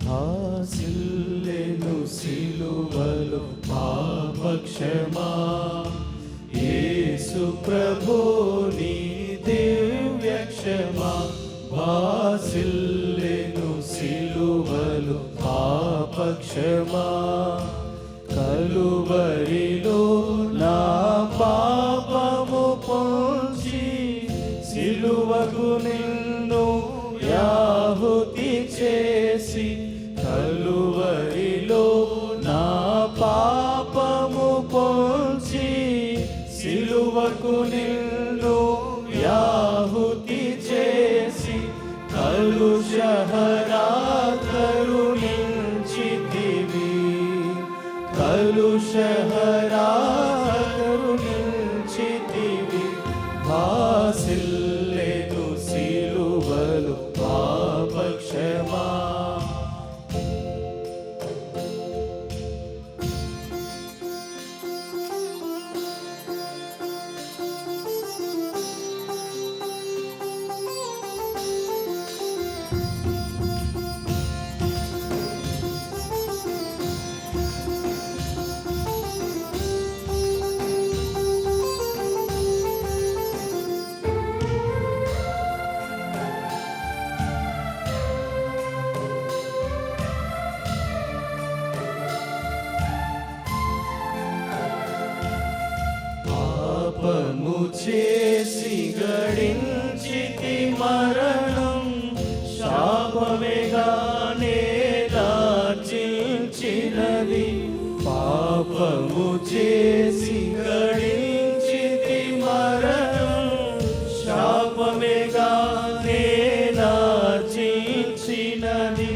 భాసిల్లెను సిలువలో పాపక్షమా. యేసు ప్రభు నీ దివ్య క్షమా. భాసిల్లెను సిలువలో పాపక్షమా. కలువరిలో నా పాపము పొంచి సిలువకు నిన్ను యాహుతి చేసి. కలువరిలో నా పాపము పొంచి సిలువకు నిన్ను యాహుతి చేసి. కలుషహరా కరుణించితివి. కలుషహరా కరుణించితివి. భాసిల్లెను సిలువలో పాపక్షమా. పాపము చేసి గడించితి మరణం. శాపమేగానే దాచించినది. పాపము చేసి గడించితి మరణం. శాపమేగానే దాచించినది.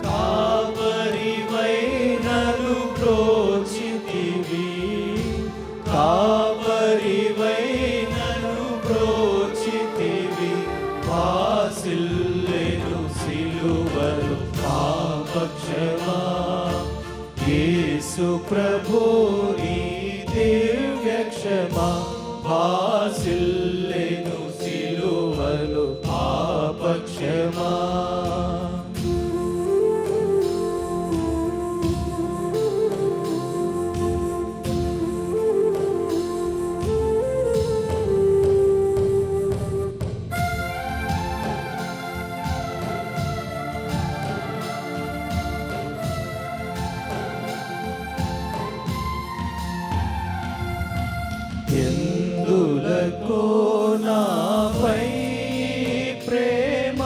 కాపరివై నన్ను ప్రోచితివి. కాపరివై నన్ను ప్రోచితివి. భాసిల్లెను సిలువలో పాపక్షమా. యేసు ప్రభు నీ దివ్య క్షమా. భాసిల్లెను సిలువలో పాపక్షమా. ఎందులకో నాపై ప్రేమ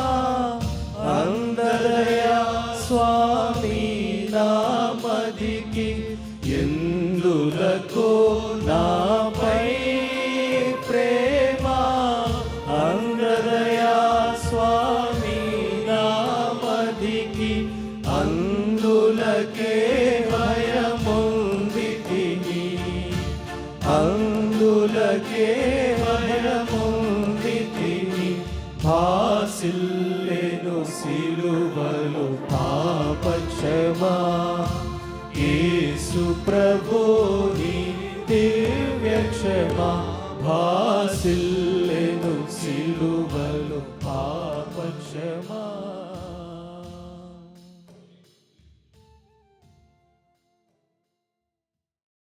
అందరయా స్వామి నామదికి. ఎందులకో నాపై ప్రేమ అందరయా స్వామి నామదికి. అందులకే భయముందితిని. అందులకే భయముందితిని. భాసిల్లెను సిలువలో పాపక్షమా. యేసు ప్రభు